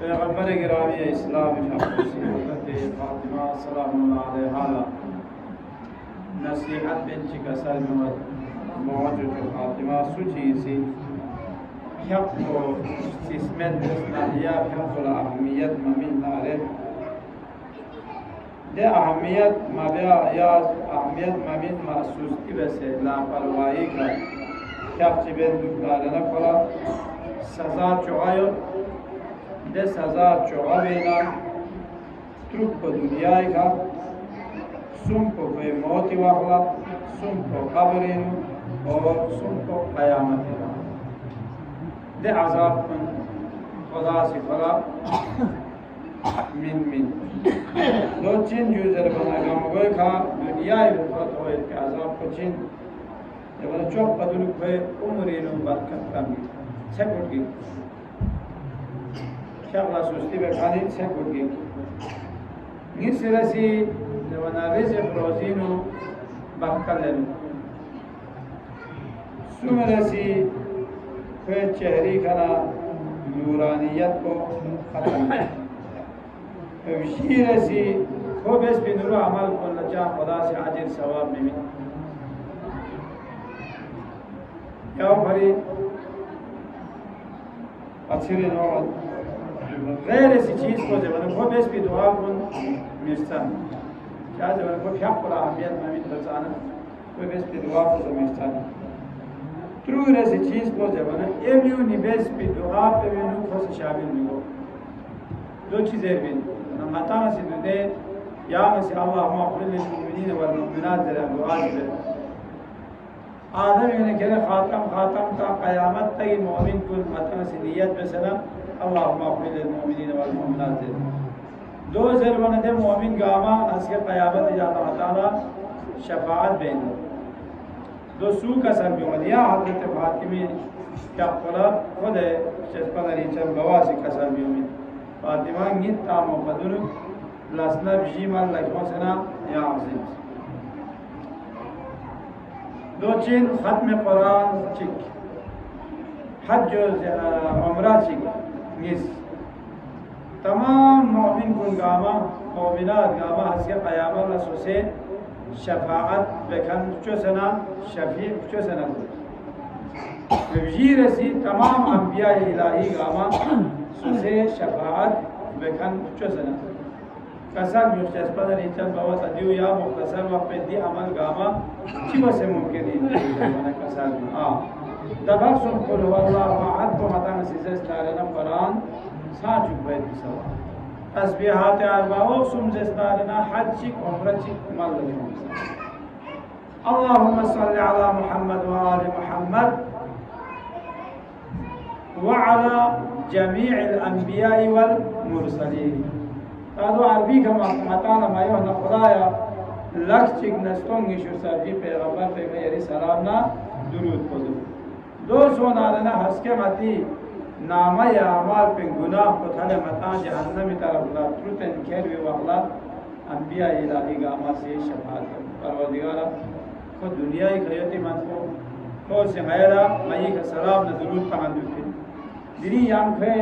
पैगम्बर गिरामी इस्लाम हज़रत फ़ातिमा सलामुल्लाह अलैहा नसीहत बिंच कसर में मौजूद फ़ातिमा सुची सी हक़ को इसमें नहिया हक़ अहमियत ममिन नारे दे अहमियत मबिया या अहमियत ममिन महसूस की वैसे लापरवाही का हक़ चिबेन दुकान न पड़ा सज़ा चुकायो दे सज़ा चुकावेना ट्रुप को दुनिया का सुन को कोई मौत वाला सुन को कब्रेनु और सुन को क़यामत दे अज़ाब कन खुदा से फला मिन दो चिन यूज़र बना गए का दुनिया रुफ़त हो के अज़ाब को चिन जब चौक पदुल कोई उम्रेनु बरकत कमी सेकुटी क्या वाला सोचती बैठानी सेकुटी निसरसी ونارز فروزینو بکلن سمرسی کوئی چہری کنا نورانیت کو ختم وشیرسی کو بیس بھی نور عمل کو نجا خدا سے عجر ثواب میں یا بھری اچھری نوع غیر ایسی چیز کو جب کو بیس بھی دعا کن مرسان क्या जब को क्या पड़ा अहमियत में बचाना कोई बेस पे दुआ को समझता है ट्रू ऐसी चीज को जब ना एमियो निवेश पे दुआ पे भी नु को शामिल नहीं हो दो चीजें भी ना मताना से दे या मसी अल्लाह माफ़िर लिल मुमिनीन वल मुमिनात जरा दुआ दे आदम ने कहा खातम का क़यामत तक मोमिन को मताना से नियत बसना अल्लाह माफ़िर लिल मुमिनीन वल मुमिनात दो ज़रवन दे मोमिन गामा असके क़यामत जाता ताला शफाअत बेन दो सू का सर भी मदिया हज़रत फ़ातिमी क्या पला खुद है शस्पनरी चल बवासी का सर भी उम्मीद फ़ातिमा नित तामो बदुल लसना बिजीमल लक्ष्मण सना या अज़ीज़ दो चीन ख़त्म कुरान चिक हज उम्रा चिक निस तमाम मोमिन कुन गामा मोमिनात गामा हज़के क़यामत रसूल से शफाअत बेखन चुसना शफीक चुसना वज़ीर सी तमाम अंबिया इलाही गामा से शफाअत बेखन चुसना कसर मुख्तसर निचल बहुत अदियो या मुख्तसर वक्त दी अमल गामा चिव से मुमकिन है मैंने कसर हाँ दबक सुन कुल वल्लाहु अहद को मतान सीज़े स्टारना कुरान साचुक बैत सवा तस्बीहात अरबाओ सुमज़स्तारना हज उम्र मल अल्लाहुम्मा सल्लि अला मुहम्मद व आलि मुहम्मद व अला जमीइल अंबिया वल मुरसलीन तादो अरबी का मताना मायो न खुदाया लक्ष चिक नस्तोंगी शुसरजी पैगंबर पे मेरी सलाम ना दुरूद पढ़ो दो सोनारना हंसके मती नामा या अमाल पे गुनाह को थले मता जहन्नम की तरफ ला ट्रुतन खैर वे वाला अंबिया इलाही गामा से शफाअत परवरदिगारा को दुनिया की खयती मन को से गैरा मई का सलाम न जरूर तमन्नु थी दिनी याम खे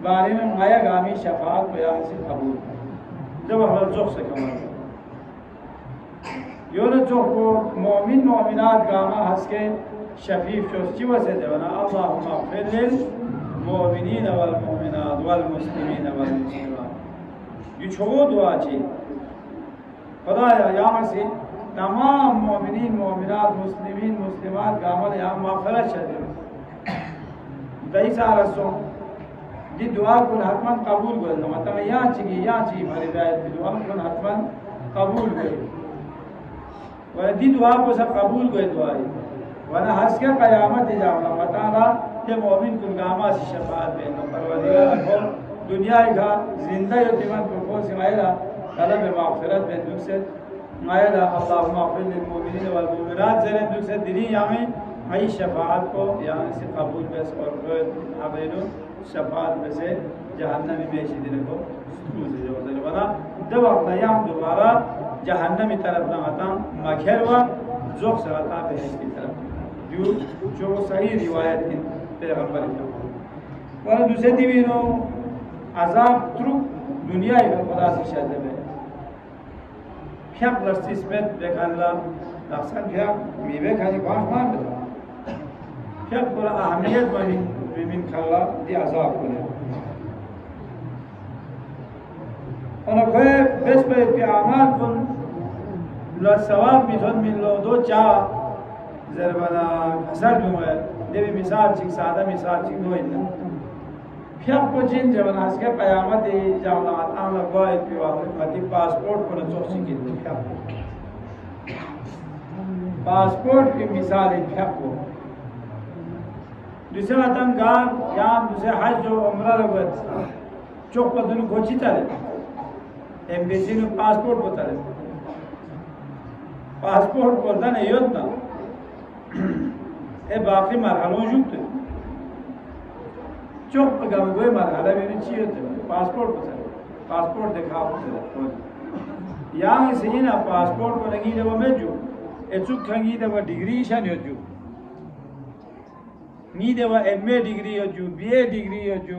बारे में माया गामी शफाअत को याम से कबूल जब हल जोख से कमर योन जो को मोमिन मोमिनात गामा हंस के शफीफ चोस्चिवा से जवना अल्लाहुम्मा फिल मोमिनीन वल मोमिनात वल मुस्लिमीन वल मुस्लिमात ये छोड़ दुआ ची खुदाया यहाँ से तमाम मोमिनीन मोमिनात मुस्लिमीन मुस्लिमात गामल यहाँ मग़फ़िरत शदीद दई सारसों ये दुआ कुल हतमन कबूल कर लो मतलब यहाँ ची हमारी रायत दुआ कुल हतमन कबूल कर वह दी दुआ को सब कबूल कर दुआ वरना हंस के क़यामत जाओ बताना ये मोमिन कुल गामा से शफाअत बेनो परवरदिगार को दुनिया का जिंदा यतीमन को सिमाइला तलब मग़फ़िरत बे दुख से मायला अल्लाहुम्मा ग़फ़िर लिल मुमिनीन वल मुमिनात जरे दुख से दिली यामी मई शफाअत को यहाँ से कबूल बस और अबेनो शफाअत में से जहन्नम में ऐसी दिन को सूझ जो वरना जब अपना यहाँ दोबारा जहन्नम की तरफ ना आता मखेर व जोख से आता बहस की तरफ जो सही रिवायत इन पैगंबर की और दूसरे दिनों عذاب ترو دنیای خدا سے شده به پیام لستیسمت بکنلا نقصان پیام میوه کنی کاش مان بده پیام پر اهمیت ببین کلا دی عذاب کنه اونا کوه بس به پیامات کن لا ثواب میتون من لو دو جا زربنا کسر دومه دیوی مثال چیک ساده مثال چیک دو اینا پیام کو جن جوان هست که قیامت جامعه آن لگوید پیوامه متی پاسپورت کنه چوسی کی پیام پاسپورت کی مثال پیام کو دوسرے وطن گار یا دوسرے حج و عمرہ لگوید چوک پدنو Kochi تاره embassy nu passport botare passport boldan eyot na e baqi marhala mevcut çok gamgoy marhala beni çiyot passport botare passport dikhao yani seyina passport ko lagi dewa meju e chuk khangi dewa degree shan yoju ni dewa MA degree yoju BA degree yoju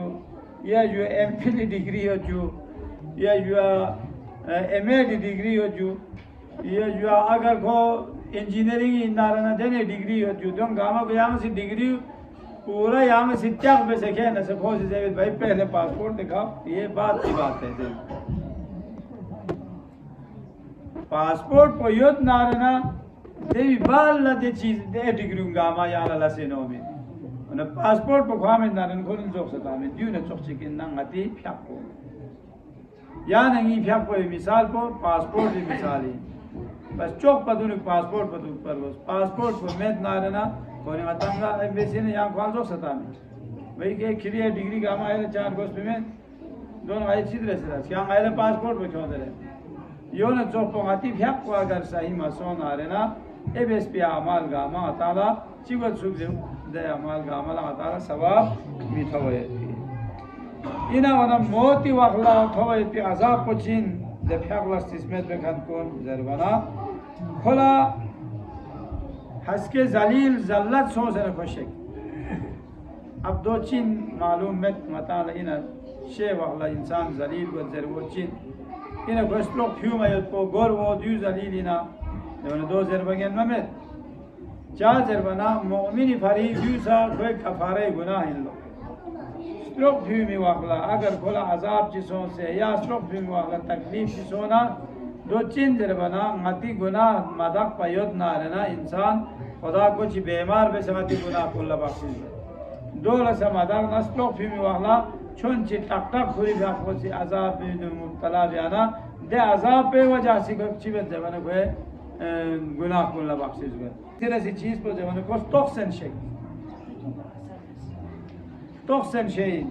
ya jo MPhil degree yoju या जुआ MA degree हो जो या जुआ अगर को engineering इंदारना देने degree हो जो तो गामा को यहाँ से डिग्री पूरा यहाँ से त्याग पे से क्या न सको जैसे भाई पहले पासपोर्ट दिखाओ ये बात की बात है पासपोर्ट को युद्ध नारना देवी बाल न दे चीज दे डिग्री गामा यहाँ ला से नो में उन पासपोर्ट को खामे नारन को न जोक सकता में दियो न जोक चिकिन नंगती प्याको या नहीं फिर कोई मिसाल को पासपोर्ट की मिसाल है बस चौक पर दूर पासपोर्ट पर दूर पर बस पासपोर्ट को मैं ना रहना कोई मतंगा एम्बेसी ने यहाँ कौन सा सता में वही के खिली डिग्री का हमारे चार गोश्त में दोनों आए सीधे से क्या हमारे पासपोर्ट पर क्यों दे यो न चौक पर आती फिर को अगर सही मसोन आ रहना ए बेस पे अमाल गामा अताला चिवत सुख दे अमाल गामा ला अताला सवाब मीठा हुए اینا ونم موتی وقلا توی پی عذاب پچین دفعه وقت اسمت بکن کن زربنا خلا حسک زلیل زلت سوزن خوشک اب دو چین معلوم مطال اینا شی وقلا انسان زلیل و زربو چین اینا گشتلوک پیوم ایت پو گور و دیو زلیل اینا دو زربگن ممت چا زربنا مؤمنی فری دیوسا کوئی کفاره گناه این لو स्ट्रोक भी में वाकला अगर खोला अजाब जिसों से या स्ट्रोक भी में वाकला तकलीफ जिसों ना दो चीन जर बना मती गुनाह मदक पयोद ना रहना इंसान खुदा कुछ बीमार पे समती गुनाह कुल्ला बख्शी दो लसा मदक ना स्ट्रोक भी में वाकला चुन ची टक टक हुई भी आपको सी अजाब भी मुब्तला जाना दे अजाब पे वजह से कुछ चीज़ जमाने को गुनाह कुल्ला बख्शी हुए तेरे सी चीज़ पर जमाने को toxin shake toxen şey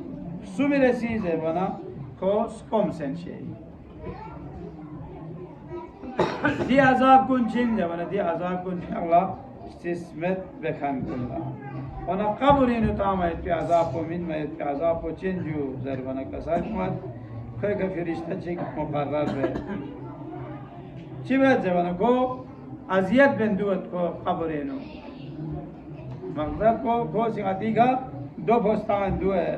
sumiresize bana kos komsen şey di azab kun cin de bana di azab kun Allah istismet bekan kulla ona kaburin utama et pi azab ko min me et pi azab ko cin ju zer bana kasaj mat koy ka firishta çek muqarrar be çivet bana ko aziyat benduat ko kaburinu maqsad ko singatika दो पोस्तान दो है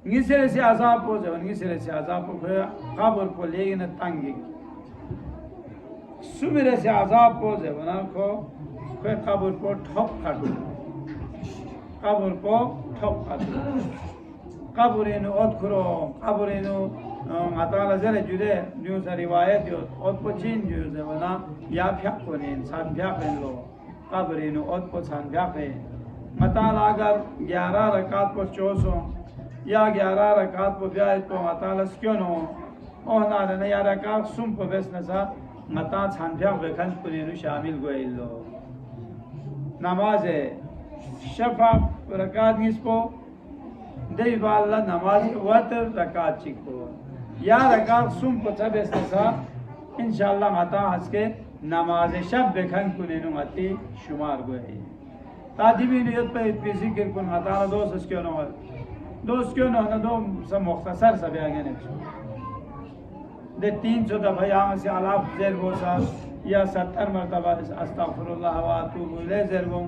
निसरे से आज़ाब हो जाए निसरे से आज़ाब हो गया कब्र को लेकिन तंगी सुबह से आज़ाब हो जाए बना को कोई कब्र को ठोक काटो कब्र को ठोक काटो कब्र इन्हें औध करो कब्र इन्हें माताला जरे जुड़े जो सा रिवायत जो औध को चीन जो है बना या फ्याक को नहीं इंसान फ्याक इन लो कब्र इन्हें औध को इंसान फ्याक है मताल अगर 11 रकात पर चौसों या 11 रकात पर ब्याज पर मताल क्यों न और ना रहना या रकात सुम पर बेस नसा मता छानफ्या बेखन पुरीनु शामिल गोए लो नमाज है शफा रकात निस्पो दे वाला नमाज वतर रकात चिको या रकात सुम पर बेस नसा इंशाल्लाह मता हंस के नमाज शब बेखन पुरीनु मती शुमार गोए तादिबी नियत पे फिजिकल कुन हताना दोस्त क्यों ना दो सब मुख्तसर सब आगे ने दे 300 दफा यहाँ से अलाफ जेर बोसा या 70 मरतबा अस्तगफिरुल्लाह व अतूबु इलैह जेर बों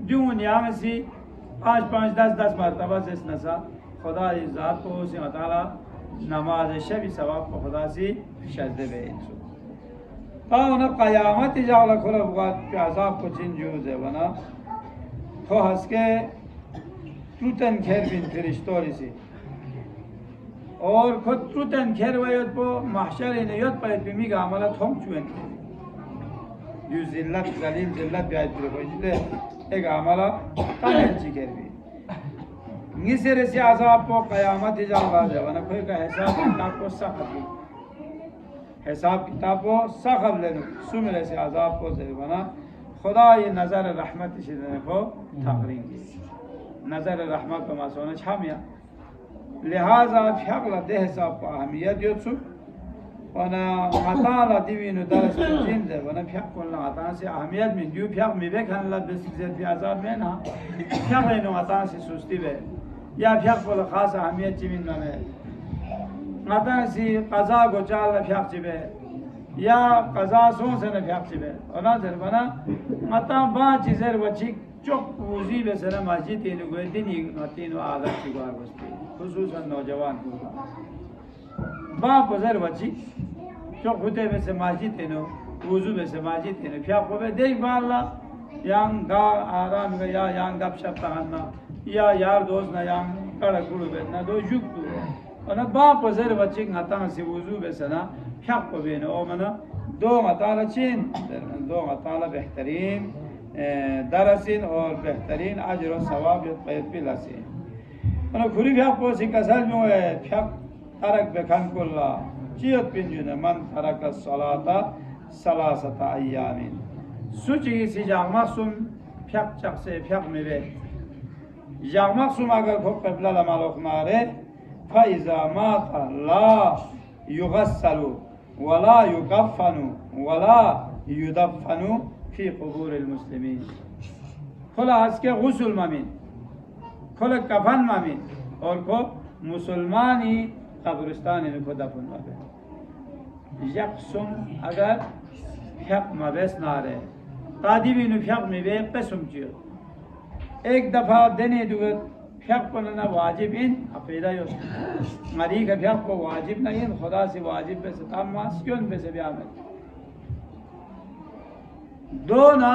जून यहाँ से 5 10 मरतबा से नसा खुदा ज़ात को से अताला नमाज शबी सवाब को खुदा से शजदे बे इंसु पावन क़यामत जाल खुला बुगात प्यासा को चिन जूज़ है बना तो हंसके ट्रूटन खेर बिन फरिश्तोरी से और खुद ट्रूटन खेर वयोत को महशर इन योत पर बिमी का अमला थोम चुएं जो जिल्लत जलील जिल्लत ब्याज पर कोई जिले एक अमला कानन चिकेर भी निसरे से आज़ाब को क़यामत जाल जवाना कोई का हिसाब किताब को सख़त हिसाब किताब को सख़त लेने सुमिले से आज़ाब को जवाना खुदा ये नज़र रहमत से देने को थाकरेंगे नज़र रहमत को मासूना छामिया लिहाजा फ़्यागला देह साब को अहमियत योत्सु वना माताला दिवीनु दरस जिन दे वना फ़्याग को ना आता से अहमियत में जो फ़्याग में बेखन ला बेसिज़ प्याज़ाब में ना फ़्याग लेनो आता से सुस्ती बे या फ़्याग को ख़ास अहमियत चिमिन में आता से क़ज़ा को चाल फ़्याग चिबे या क़ज़ा सों से न फ़्याग चिबे और ना जर बना आता बाँच चीज़ें वचिक चौक वज़ी बेसरा मस्जिद इन कोई दिन ही तीनों आदत शिकार बस्ती खुसूसन नौजवान को बाप बज़र वची चौक होते बेसे मस्जिद इनो वज़ू बेसे मस्जिद इनो फ़्याग को बे देख बाला यांग गा आराम का या यांग गपशप तहन्ना या यार दोस्त ना यांग कड़ा कुड़ू बेतना दो जुग तो और ना बाप बज़र वची ngata से वज़ू बेसना फ़्याग को बे ना ओ मना दो ngata चीन दो ngata बेहतरीन दरसिन और बेहतरीन अजर और सवाब पैद पिला से अन खुरी फ़्याग को सी कसल में है फ़्याग तरक बेखन कुल्ला चियत पिंजुने मन तरक सलाता सलासता अय्यामिन सुची सी जामसुम फ़्याग चक से फ़्याग में बे जामसुम अगर को कबला लमालोक मारे फ़ाइज़ा माता ला युगस्सलु वला युकफ़नु वला युदफ़नु फी क़ुबूर मुस्लिमीन खुला हंसके गुस्ल मामीन खुला कफन मामीन और को मुसलमानी कब्रिस्तान इनको दफन माबे यकसुम अगर फ़्याग मबेस नारे तादीबी नु फ़्याग में बे कसम चियो एक दफ़ा देने दुगत फ़्याग पढ़ना वाजिब इन अपेदा यो मरी का फ़्याग को वाजिब नहीं खुदा से वाजिब पे सताम मास क्यों पे से ब्याह में दो ना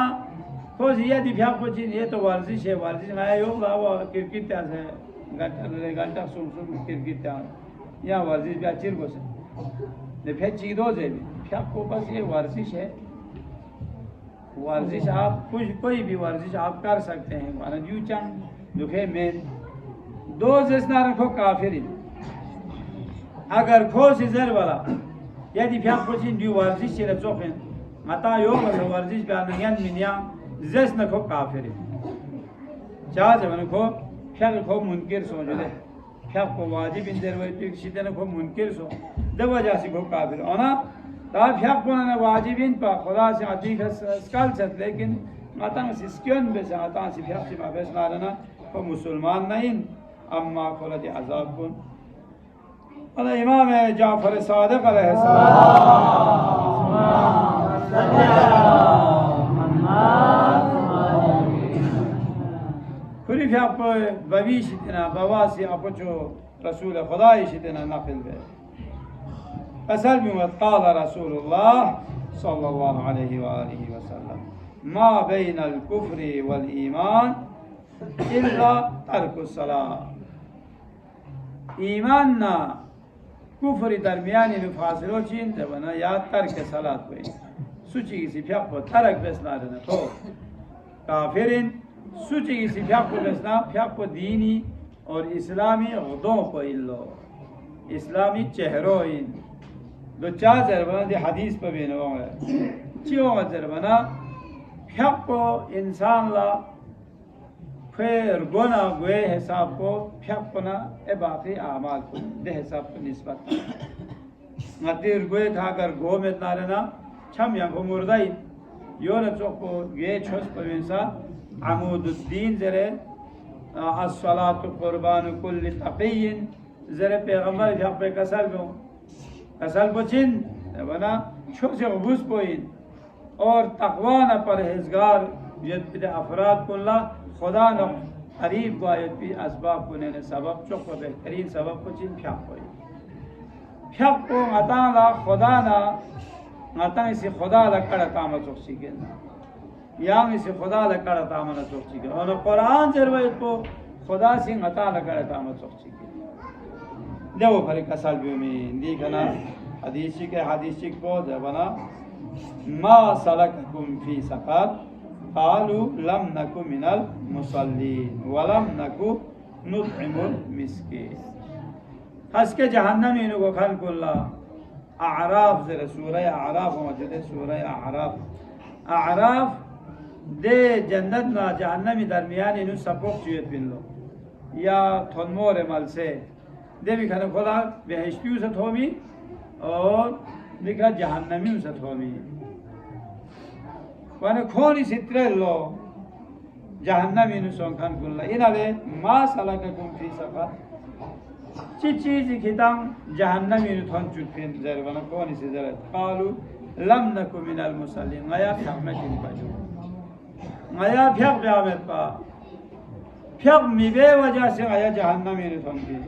खोज ये दिफ्याग को चीज़ ये तो वर्जिश है वर्जिश में योग लावा क्रिकेट त्याग है घंटा सुन क्रिकेट त्याग या वर्जिश भी अच्छी को से दिफ्याग चीज़ दो जे फ़्याग को बस ये वर्जिश है वर्जिश आप कुछ कोई भी वर्जिश आप कर सकते हैं माना यूं चंग दुखे में दो जिसना रखो काफिर अगर खोज इधर वाला यदि फ़्याग को चीज़ ड्यू वर्जिश से रचोखें मता योग मतलब वर्जिश ब्यानयन मिनिया जैस न को काफिर चाह जब न को फ़्याग को मुनकिर सो जो दे फ़्याग को वाजिब इन देर वही तो सीधे न को मुनकिर सो दवा जासी को काफिर ओना ता फ़्याग को न वाजिब इन पर खुदा से अतीक स्काल सत लेकिन मता से स्क्योन बेस आता से फ़्याग से माबेस नारना को मुसलमान नहीं अम्मा खुला दे अज़ाब को अल्लाह इमाम जाफर सादिक अलैहिस्सलाम खुरी फ़्याग को बवीश इतना बवासी अपचो रसूल खुदाई इतना नक़ल बे असल में क़ाल रसूलुल्लाह सल्लल्लाहु अलैहि वसल्लम मा बैन अल कुफ्र वल ईमान इल्ला तर्कुस सलाह ईमान ना कुफ्र दरमियानी में फासिलो चीन जबना या तर्क सलात कोई सुची किसी फ़्याग को तर्क बेसना रहना तो काफिरिन सुची किसी फ़्याग को बेसना फ़्याग को दीनी और इस्लामी गुदों को इल्लो इस्लामी चेहरों इन दो चार जरबना दे हदीस पर भी नवां है चियों जरबना फ़्याग को इंसान ला फिर गुना गुए हिसाब को फ़्याग को ना ए बाकी आमाल को दे हिसाब को निस्बत नतीर गुए था अगर गो में नारना छम या गो मुर्दाई यो न चोको ये छोस पवेंसा अमूदुद्दीन जरे अस्सलातु कुर्बान कुल्ल तक़ीन जरे पैगंबर फ़्याग पे कसल बचिन बना छोट से गुबूस पोइन और तकवा न परहेजगार यद अफराद कुल्ला खुदा न قریب باید بی اسباب کنن سبب چوک و بهترین سبب کو چین پھیاق کوئی پھیاق کو غطان لا خدا نا غطان اسی خدا لا کڑا تاما چوک سیگن یا اسی خدا لا کڑا تاما چوک سیگن اور قرآن سے روایت کو خدا سی غطان لا کڑا تاما چوک سیگن دیو پھر کسال بیومین دیکھنا حدیثی کے حدیثی کو دیوانا ما سلککم فی سقر قالوا لم نكن من المصلين ولم نكن نطعم المسكين ہس کے جہنمی نو خلق اللہ اعراف زر سورہ اعراف موجود ہے سورہ اعراف دے جنت نا جہنمی درمیانی نو سپوک چویت بن لو یا تھنمور مل سے دے بھی کھنے خدا بہشتیو سے تھومی اور دیکھا جہنمیوں سے تھومی وانا کھونی سترے لو جہنمی نسون کھن کلا اینا لے ما سلککم فی سقر چی چیزی کھتاں جہنمی نتھون چکھن زر وانا کھونی سی زر قالو لم نکو من المسلم غیا پھیق میں کن پجو غیا پھیق بیامت پا پھیق می بے وجہ سے غیا جہنمی نتھون کی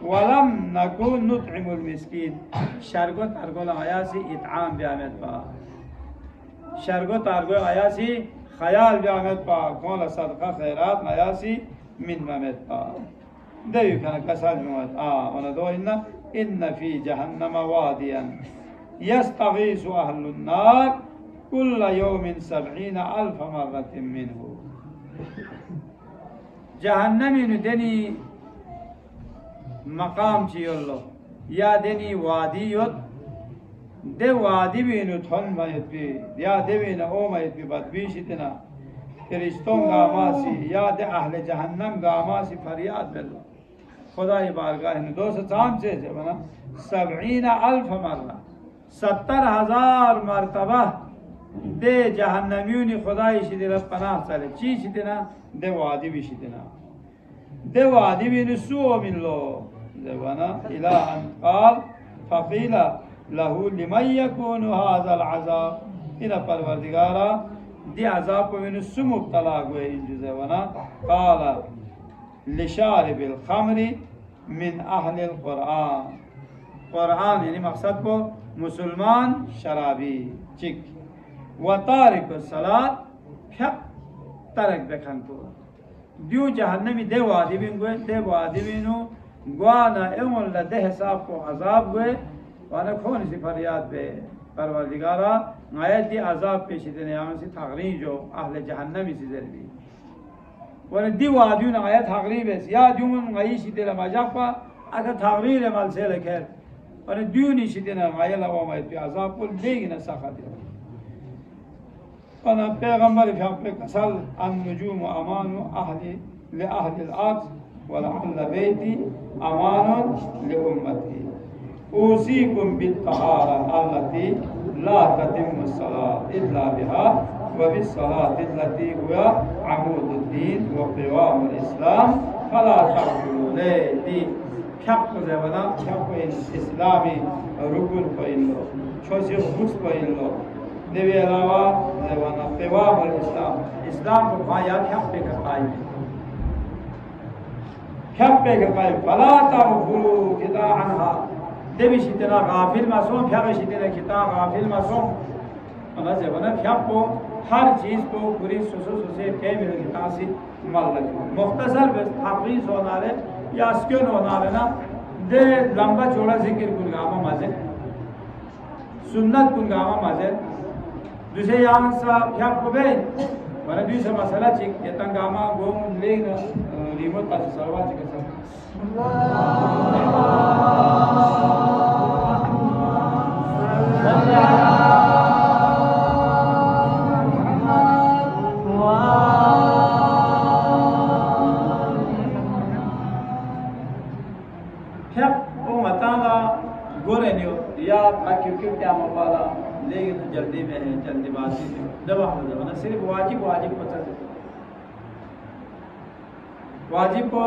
ولم نکو نطعم المسکین شرگو ترگو لغیا سی اطعام بیامت پا شرگو تارگو آیاسی خیال بیامت پا کون صدقہ خیرات آیاسی من ممت پا دیو کنا کسال بیامت اونا دو ان فی جہنم وادیا یستغیث اہل النار کل یوم 70,000 مرت منہو جہنمی نو دنی مقام چیو اللہ یا دنی وادیت دے وادی بینو تھن مایت بی یا دے بینو او مایت بی بدبیشی تنا فرشتوں گاماسی یا دے اہل جہنم گاماسی فریاد بلو خدای بارگاہ نے 200 سے بنا 70,000 مرہ 70,000 مرتبہ دے جہنمیونی خدای شدی رب پناہ چلے چی شدینا دے وادی بھی شدینا دے وادی بینو سو من لو دے بنا الہ ان قال فقیلہ لہو لمن یکون هذا العذاب انہ پروردگارا دی عذاب کو انہوں سو مبتلا گوئے انجزے ونا قال لشارب الخمر من اہل القرآن قرآن یعنی مقصد کو مسلمان شرابی چک و تارک الصلاة پھیق ترک بکھن کو دیو جہنمی دے وادی بین گوئے دے وادی بینو گوانا امون لدے حساب کو عذاب گوئے وانا کھونی سی فریاد بے پروردگارا آیت دی عذاب پیشی دینے آن سی تغریب جو اہل جہنمی سی ذربی وانا دی وادیون آیت تغریب ہے یا دیون غیشی دینا مجاق پا اگر تغریب عمل سے لکھر وانا دیونی شی دینا غیل لوام آیت پی عذاب کو لیگنا سخت دینا وانا پیغمبر فیق پہ کسل النجوم امان لأہل الارض ولعل بیتی امان لأمتی اوصیکم بالطہارہ التي لا تتم الصلاة الا بها وبالصلاة التي هو عمود الدین وقوام الاسلام فلا تغفلوا لے دی پھیق کو زیونا پھیق کو اسلامی رکن کو انلو چھوسی خص کو انلو دیوی علاوہ زیونا قوام الاسلام اسلام کو پایا پھیق پہ کر پائی پھیق پہ کر پائی فلا تغفلوا کتا عنہا دیوی شیطنا غافل معصوم پھیق شیطنا کتا غافل معصوم اللہ سے بنا پھیق کو ہر چیز کو پوری سوسو سوسے پھیق میں کتا سی مل لگی مختصر بس حقیص ہونا رہے یا اسکن ہونا رہے نا دے لمبا چوڑا ذکر کن گاما مزے سنت کن گاما مزے دوسرے یہاں سا پھیق کو بے ورنہ دوسرے مسئلہ چک یہ تنگاما گوم لیگنا ریموت پاس سروا چکا سر لیکن جلدی میں ہے جلدی بازی ہے دبا ہو جانا صرف واجب پتہ ہے واجب کو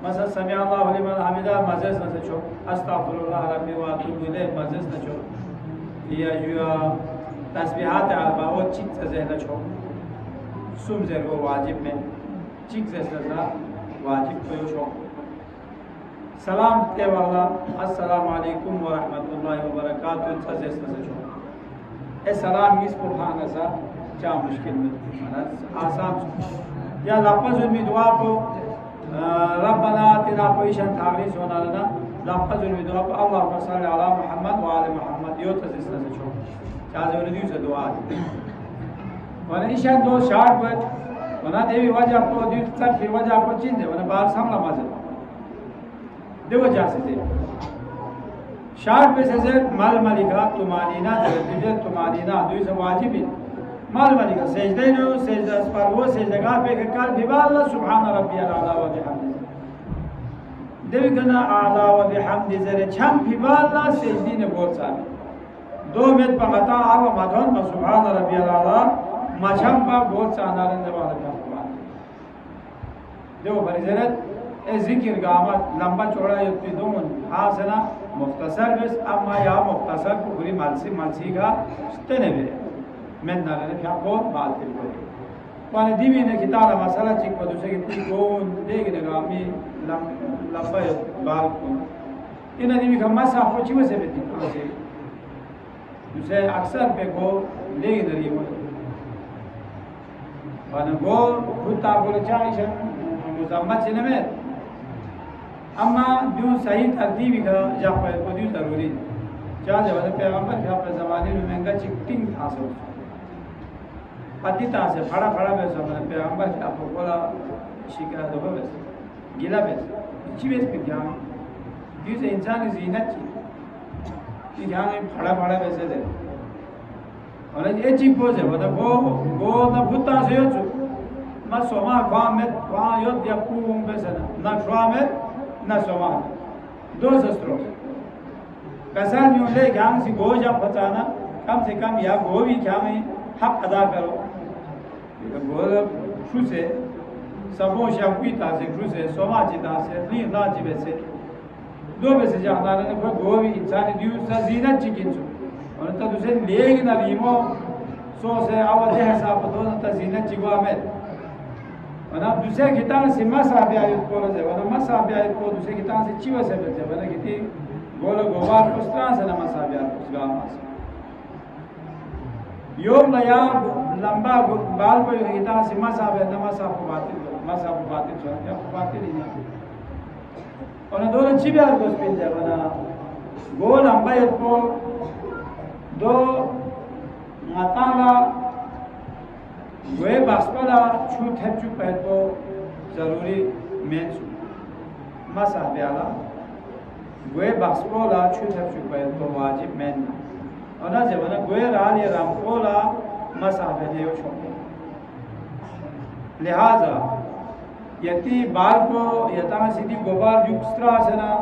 مثلا سمع اللہ لمن حمدہ مزز نہ چھو استغفر اللہ ربی و اتوب الیہ مزز نہ چھو یا جو تسبیحات اربع و چیز ذہن چھو سم زر وہ واجب میں चिक जैसा वाजिब को शो सलाम के वाला अस्सलाम वालेकुम व रहमतुल्लाहि व बरकातहू जैसा शो ए सलाम मिस पुराना सा क्या मुश्किल में आसान या लफ्ज़ में दुआ को रब्बना आतिना पैशन तारीस होना लना लफ्ज़ में दुआ को अल्लाहुम्मा सल्लि अला मुहम्मद व आले मुहम्मद यो जैसा शो क्या जरूरी है दुआ वना ईशान दो शार्ट पर वना देवी वजह को दिल तक की वजह को चिंत है वना बाहर सामला मजे दे वजह से दे शार्ट पे से माल मालिका तुमानीना जरूरी तुमानीना दो से वाजिब है माल मालिका सजदे नो सजदा पर वो सजदा पे कल बिबाल सुभान रब्बियल आला व बिहम्दी देवी कना आला व बिहम्दी जरे छम बिबाल सजदी ने बोल सा 2 मिनट पगता अब मधन सुभान रब्बियल आला मछम का बहुत सानारंद वाला था देखो परिजनत ए जिक्र गामा लंबा चौड़ा युक्ति दोमन हासना मुख्तसर बस अम्मा या मुख्तसर को पूरी मालसी का तने बे मैं ना ने क्या को बात कर पाने दीवी ने किताब मसाला चिक पर दूसरे की कौन देखने गामी लंबा बाल को इन दीवी का मसा हो चिव से बेटी से दूसरे अक्सर पे को ले रही हो वन गो खुदा बोले चाहिए मुजम्मत से नमे अम्मा जो सही तरतीब का जब पर को जो जरूरी क्या जब पैगंबर के अपने ज़माने में महंगा चिकटिंग था सो पतिता से फड़ा में सब पैगंबर के आपको बोला शिकायत हो बस गिला बस इसी बेस पे क्या जो से इंसान जीनत की क्या में फड़ा वैसे दे और ये चीज पोजे बता गो ना भूता से यो मा सोमा क्वा यो दिया पूम बेसना ना क्वामेत ना सोमा दो सस्त्रो कसर में ले ज्ञान से गो जा बचाना कम से कम या गो भी क्या में हक अदा करो गो खुसे सबो शापीता से खुसे सोमा चिता से नी ना जीवे से दो बेसे जाना ने गो भी इंसान दियो सा जीनत चिकिन और तो दूसरे लेग ना लीमो सो से आवाज़ है साहब तो ना तजीना चिगवा में और ना दूसरे किताब से मसाबी आयत को ले और ना मसाबी आयत को दूसरे किताब से चिवा से बचे वरना किती गोल गोबार पुस्तरा से ना मसाबी आयत उसका मास योम लया लंबा बाल को किताब से मसाबी ना मसाब बातिल जो या बातिल नहीं और ना दोनों चिवा को स्पिन जाए वरना गोल लंबा आयत को दो माताला वे बास्पला छूट है चुप है तो जरूरी मेन मसाबियाला वे बास्पोला छूट है चुप है तो वाजिब मेन और ना जब ना वे राल या रामपोला मसाबे ने यो छोटे लिहाजा यति बाल को यता सीधी गोबार जुक्स्त्रा से ना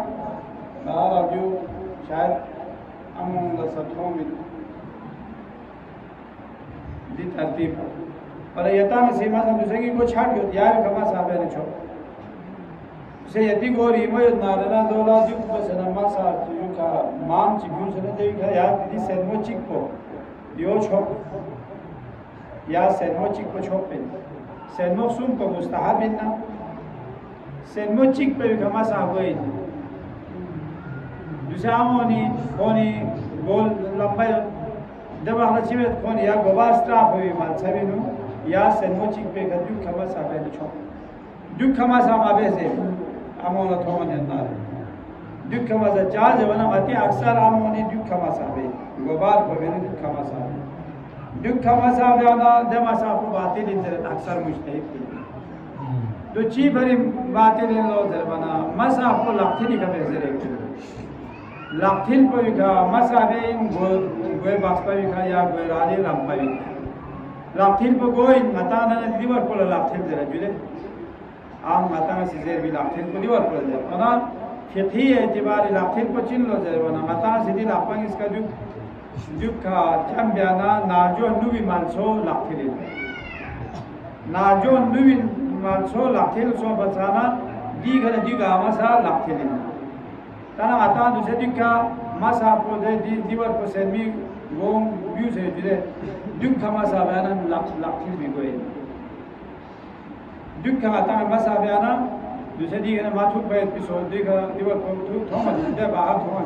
जो शायद among the Satomid di tertib pada yata में सीमा से दूसरे की को छाट होती है कमा साबे ने छो से यदि गोरी में नारना दोला जो बस नमा सा जो का माम चिगुन से ने देवी का याद दीदी सेनमो चिक को दियो छो या सेनमो चिक को छो पे सेनमो सुन को मुस्ताहब ना सेनमो चिक पे कमा साबे दूसरा कोनी गोल लंबा जब हम चिवे कोनी या गोबा स्ट्राप हुई मानसाबी नु या सेनमो चिक पे का दुख खमा साबे ने छो दुख खमा साबे से अमोला थोमन ना दुख खमा जा चार्ज बना मती अक्सर अमोनी दुख खमा साबे गोबार को बेने दुख खमा साबे दुख खमा साबे ना जब साबो बातें दिन अक्सर मुश्तहिद तो ची भरी बातें दिन लो जर बना मसा को लाठी का बेजरे लाठिल पर का मसाबे गोय बास्पा का या गोय राले रामपा लाठिल पर गोय मताना ने लिवर को लाठिल जरा जुले आम मताना से जेर भी लाठिल को लिवर को जरा ना खेती एतबार लाठिल को चिन लो जरा ना मताना सीधी लापंग इसका दुख का जम बयाना नाजो नुवी मानसो लाठिल नाजो नुवी मानसो लाठिल सो बचाना दी घर दी गामसा लाठिल ताना आता दूसरे दिन का मसा को दे दीवार को सेमी वो व्यू से जुड़े दुख का मसा बयाना लाठी भी कोई Dukkan atang masabiana दूसरे दी के माथुर पे एपिसोड देखा दिवा कोंटू थोमा दिते बाहर थोमा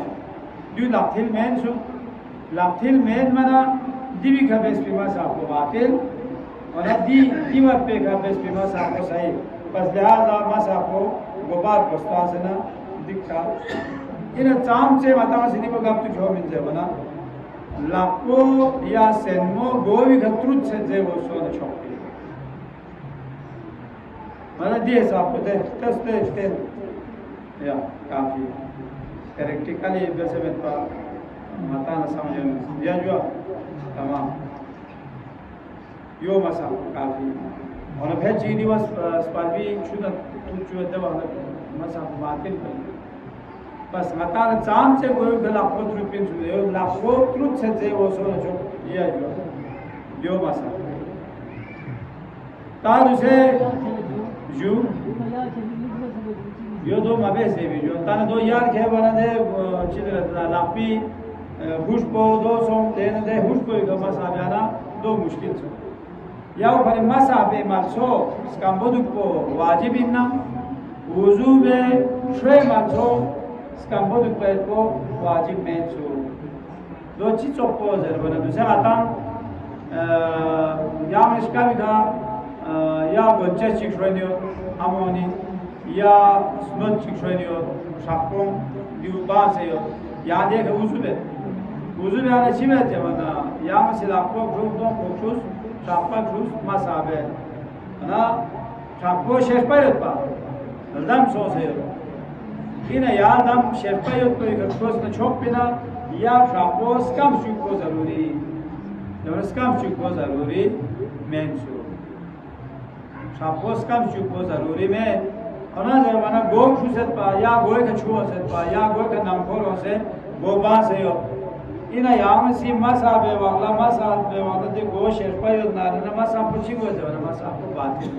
दु लाथिल मेन मना दिवी का बेस पे मसा को बातिल और दिवा पे का बेस पे मसा को सही बस लिहाजा मसा को गोबार प्रस्तावना दिखा इन चाम से माता से नहीं बगाप तो जो मिल जाए बना लाको या सेन्मो गोवी का ट्रुथ से जे वो सोने छोड़े mana dia sahaja tes ya काफी प्रैक्टिकली वैसे में तो मता न समझ दिया जो तमाम यो मसा काफी और फिर चीनी बस स्पार्वी शुद्ध तुझ दवा मसा बातिल बस मता न चाम से कोई गला पोत्र पिन सुने लाखो ट्रुथ से जे वो सो जो ये यो मसा तार उसे जो यो दो मबे से भी जो ताने दो यार के बना दे चित्र लापी हुशपो दो सोम देने दे हुशपो का मसा जाना दो मुश्किल से या ऊपर मसा पे मारसो स्कम्बोदुको वाजिब इन्ना वुजू बे श्रे मारसो स्कम्बोदुको को वाजिब में सो दो चीज़ों को जरूर बना दूसरा आता या मिश्का भी था या बच्चे चिकशनियो अमोनी या स्नोट चिकशनियो शापों दिवबासेयो या देख उजुबे आने चिमे जमाना या मसिला को ग्रुप दो कोचुस शापा ग्रुप मसाबे ना शापो शेष पायरता दम सोसेयो इन्हें यार दम शेष पायर तो एक कोच न छोप बिना या शापो स्कम चुको जरूरी जब स्कम चुको जरूरी मेंसु शापोस कम चुको जरूरी में होना जमाना गो खुशत पा या गोय का छुआ से पा या गोय का नमकोरों से गो बास है इना याम सी मसा बे वाला दे गो शेर पर नारना मसा पुची गो जवाना मसा को बातिल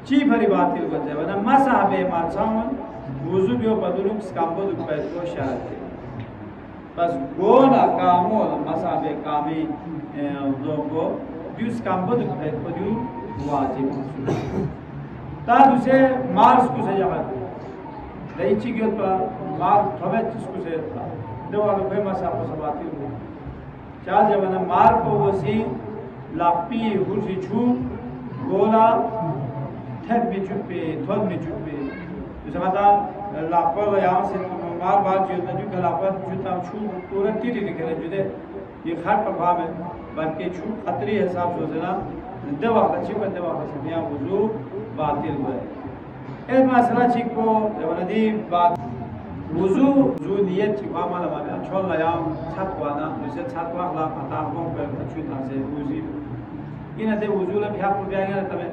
ची भरी बातिल गो जवाना मसा बे माचाम वुजू बियो बदलुक स्काम्बो दुख पे को शरत बस गो ना कामो मसा बे कामी दो गो दिस स्काम्बो दुख पे को दु वाजिब तार उसे मार्स को से जाता दैची के तो मार थोड़े चीज को से दो वालों पे मसा को सबाती हो चार जवाना मार को वसी लापी हुसी छू गोला थेप में चुपे थोड़ में चुपे जैसे माता लापा लो यहाँ से मार बात जो ना जो लापा जो ताम छू पूरा तीरी निकले जो दे ये खाट पर भाव है बल्कि छू खतरी हिसाब से जना दवा का चिप दवा का समय वुजू बातिल हुआ है एक मसला चिक को जवानी बात वुजू जो नियत चिपा माला माला छोड़ लाया छत वाला जैसे छत वाला पता हो पर अच्छी तरह से वुजू इन दे वुजू ला भ्याप को ब्यागे तबे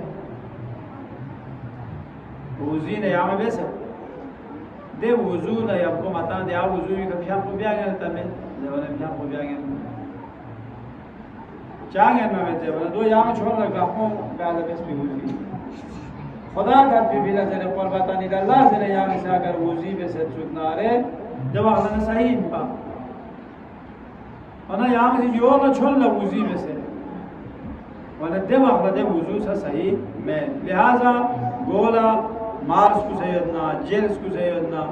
वुजू ने याम बेसे दे वुजू ने आपको मता दे आ वुजू का भ्याप को ब्यागे तबे जवानी भ्याप को ब्यागे चांगे में बेचे वाला दो यहाँ छोड़ लगा हूँ गाला बेस भी हुई खुदा का बिबिला जने पर बता नहीं डाला जने यहाँ से अगर वुजी बेसे चुतना रे जब आना सही इनका वरना यहाँ से जो ना छोड़ लग वुजी बेसे वरना देव आखला देव वुजू सा सही में लिहाजा गोला मार्स को सही होना जेल्स को सही होना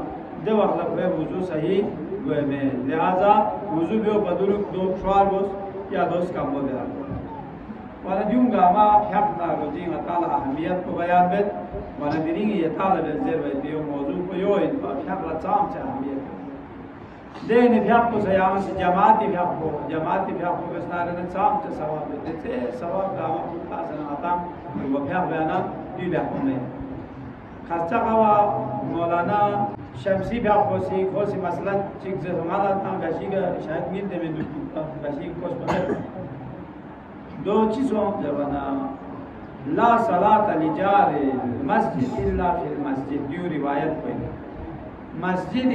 देव आखला वे वुजू सही वे में लिहाजा वुजू भी बदलुक दो शुआर बोस या दोस्त काम बोले वाला दूँगा माँ फ़्यापना रोज़ी ताला अहमियत को बयान बेत वाला दिनिंग ये ताला बेज़ेर बैठे हो मौजूद को यो इन पर फ़्यापला चाम से अहमियत देने फ़्याप को सयाम से जमाती फ़्याप को बस नारन चाम से सवाब देते सवाब गामा फुटा से नाताम वो फ़्याप बयाना दिले हमने खर्चा कवा मौलाना शमसी फ़्याप को सी मसला चिक से हमारा था गशी का शायद मिलते में गशी को दो चीज़ों जवाना ला सलात लिजारे मस्जिद इल्ला फिल मस्जिद न्यू रिवायत पे मस्जिद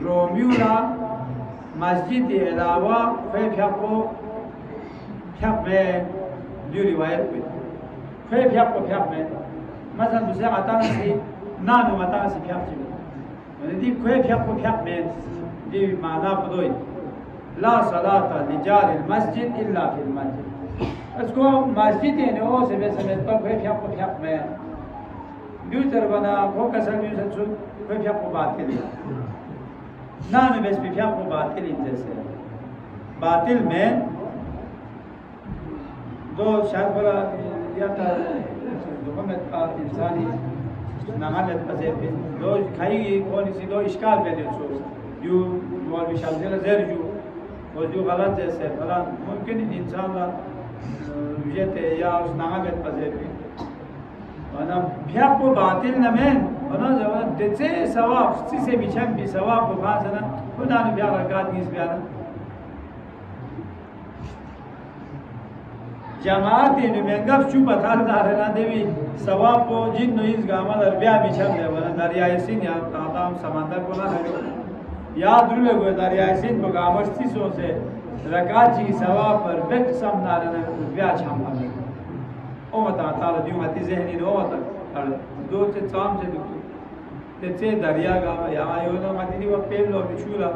रोमियोला मस्जिद अलावा फिर फ्यापो फ्याप में न्यू रिवायत पे फिर फ्यापो फ्याप में मसलन दूसरे आता है ना नो आता है फ्याप चीज़ मैंने दी फिर फ्यापो फ्याप में दी माना पदोई ला सलात लिजारे मस्जिद इल्ला फिल मस्जिद उसको मस्जिद है ना से बस में तो कोई फ्याप में दूसर बना को कसर दूसर सु कोई फ्याप बातिल ना में बस फ्याप बातिल जैसे बातिल में दो शायद बोला या था दुखमत का इंसानी नमाज़ पसे दो खाई कौन सी दो इश्काल पे जो यू मौल विशाल जला ज़र जो वो जो गलत जैसे भला मुमकिन इंसान ला विजयते या उस नमाज़ पसे भी वरना भ्या को बातिल न में वरना जब देते सवाब से बिचम भी सवाब को बात है ना खुदा ने भ्या रकात निस भ्या जमात इन मेंगफ चु बता दारना देवी सवाब को जिन नोइस गामल अरबिया बिछम दे वरना दरिया सिन या ताताम समंदर को ना है याद रुले गो दरिया सिन को गामस्ती सो से रकात जी सवाब पर बेक सम नारना बिया छम है ओ मता ताला दियो मति जहनी नो मता दो से चाम से ते दरिया गा या यो नो मति दी वो पेल लो बिछुला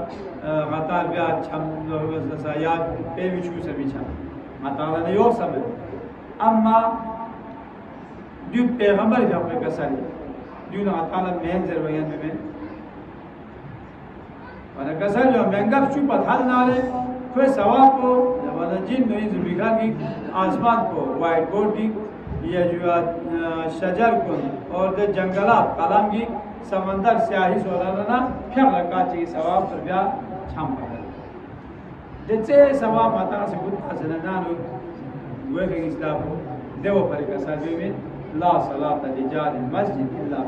मता बिया छम लो सा या पे बिछु से बिछम माताला ने यो समय अम्मा दु पैगंबर जब पे कसरी दु ना माताला मेंजर वयन में और कसर जो मेंगफ चु पथाल नाले कोई सवाब को जब जिन नई जुबिका की आसमान को व्हाइट बोर्ड की ये जो शजर को और जो जंगलात कलम की समंदर स्याही सोलाना फिर रखा चाहिए सवाब पर ब्या छाम जैसे सवाब माता से कुछ खजनाना वे के इस्लाम देव पर का साबी में ला सलात लिजाल मस्जिद इल्ला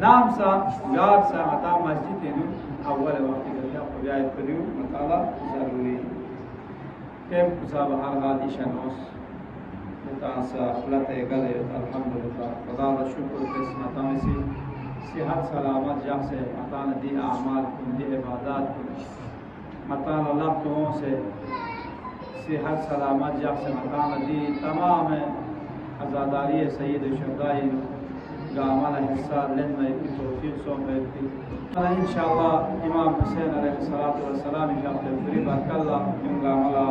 नाम सा याद सा माता मस्जिद है अव्वल वक्त के लिए रियायत करियो मताला जरूरी के कुसाब हर हाल इशनोस तासा अल्लाह ते गले अल्हम्दुलिल्लाह खुदा का शुक्र के माता में सेहत सलामत जा से माता ने दी अमाल दी इबादत मतान अल्लाह तो से सेहत सलामत जब से मतान दी तमाम आज़ादारी सैयद शुहदाई गामल हिस्सा लेन में की तौफीक सो में थी इंशाअल्लाह इमाम हुसैन अलैहिस्सलातु वस्सलाम की अपने पूरी बरकल्ला गामला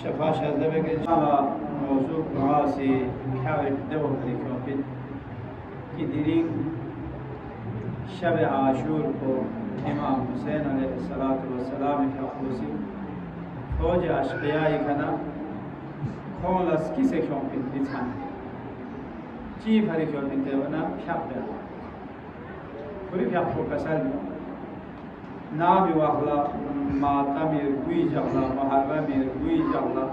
शफा शहज़बे के इंशाअल्लाह मौजू से क्या देव तरीकों की दिली शब आशूर को इमाम हुसैन अलैहिस्सलाम का खुशी फौज अशकियाई खना खोलस किसे क्यों पिछान चीफ हरी क्यों पिछे वना फ्याप पूरी फ्याप को कसर ना भी वाखला माता में गुई जगला महर्रा में गुई जगला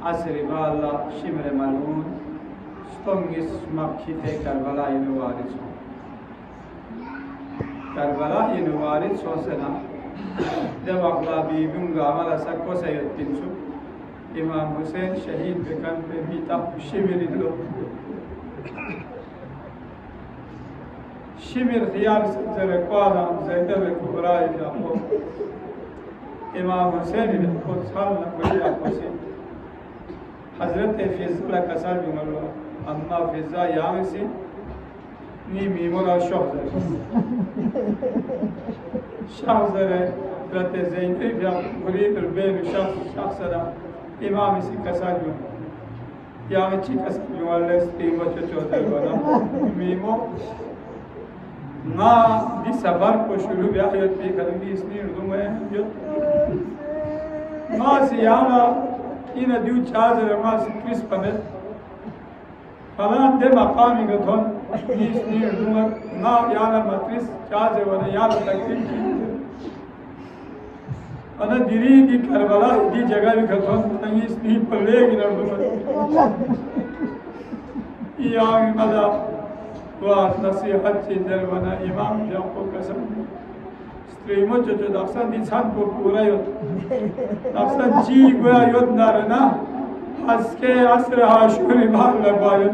असर बाला शिमर मलून स्टोंगिस मक्खी करबला इनवारिस करबला इनवारिस सोसना जब अगला बीबुंगा वाला सबको सैयद पिंसु इमाम हुसैन शहीद बेकन पे बीता शिमिर लो शिमिर खियाल सजर क्वाला ज़ैदब कुबरा जापो इमाम हुसैन ने खुद साल न कोई आपको से हजरत फिज़ा कसर भी मरो अम्मा फिज़ा यहाँ से नी मीमोरा शहज़र हजरत ज़ैनब या मुरीद बेन शख्स रा इमाम इसी कसर भी यहाँ ची कसर भी वाले स्टीमो चौधरी वाला मीमो ना दी सफर को शुरू भी आयत भी करेंगे इसलिए उर्दू में जो ना सियाना इन दिउ चार्ज रमा से क्रिस पनेल फलां दे मकामी का धन इसलिए उर्दू में ना याना मात्रिस चार्ज वाले याना तकलीफ की अना दिरी दी करबला दी जगह भी खतौन तंगी इसलिए पल्ले की उर्दू में ये आगे मजा वाह नसीहत चीज़ बना इमाम जाको कसम स्त्रीमो जो दक्षिण दिशान को पूरा यो दक्षिण जी गोया योद नारना हस्के असर हाशुरी बाल लगायो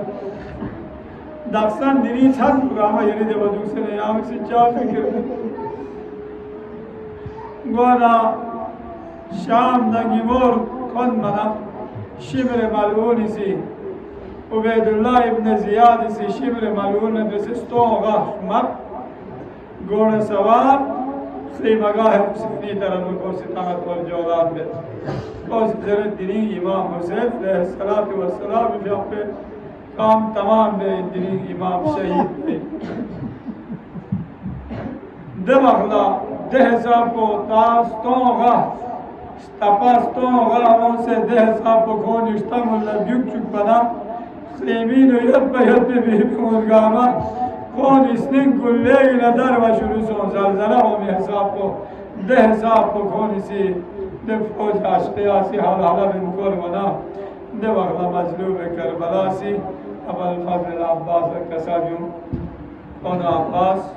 दक्षिण दिनी छान गामा यरी देव दूसरे यहाँ से चार फिक्र गोना शाम नगीमोर कौन मना शिमर मालूनी सी उबैदुल्लाह इब्न ज़ियाद से शिमर मालून ने से स्टोगा मक घोड़ा सवार خیمگاه حسینی طرف کو ستمت اور جولان به اس ذرا دینی امام حسین علیہ الصلوۃ والسلام جب پہ کام تمام میں دینی امام شہید تھے دمغلا ده حساب کو تاستوغا تپاستوغا اون سے ده حساب کو کون اشتمل لبیوک چک بنا خیمین و ید بیت بمرگاما کون اسنین کلیگی ندار و شروع سون زلزلہ ہومی حساب کو ده حساب کو کون اسی ده فوج عشقیاسی حال حالا بنکور بنا دمغلا مظلوم کربلا سی ابو الفضل العباس کسابیون کون عباس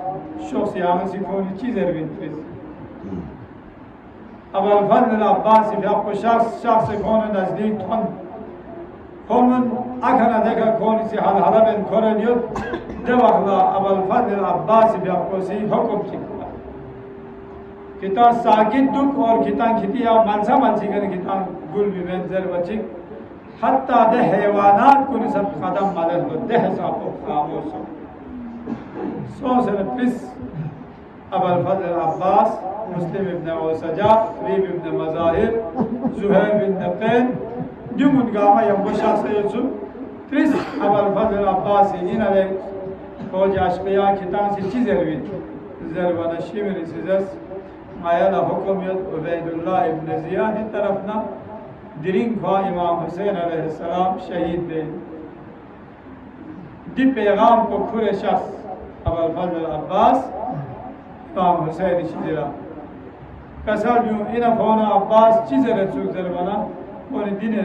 شخص یامسی کونی چیز اروین فیز ابو الفضل العباسی فی اپو شخص کون نزدیک تون کون اکنا دکا کونی سی حال حالا بین کورن یود دوغلا ابو الفضل العباسی فی اپو سی حکم چکتا کتا ساکت دک اور کتا کتی یا منسا منسی کرن کتا گل بھی منظر بچک حتی ده حیوانات کنی سب قدم مدد دو ده حساب خاموش سوسن پس ابو الفضل العباس مسلم ابن وسجا قریب ابن مظاہر زہیر بن قین جمون گاما یمبشا سیدسو ترس ابو الفضل العباس این علی فوج اشقیاء کتان سی چیز اروید زربان شیمری سیزس مایالا حکمیت عبید اللہ ابن زیاد طرفنا درین خواہ امام حسین علیہ السلام شہید دے دی پیغام کو کھر شخص ابو الفضل العباس امام حسین شدیرا کسال بیون اینا فونا عباس چیز رسول زربانا اون دین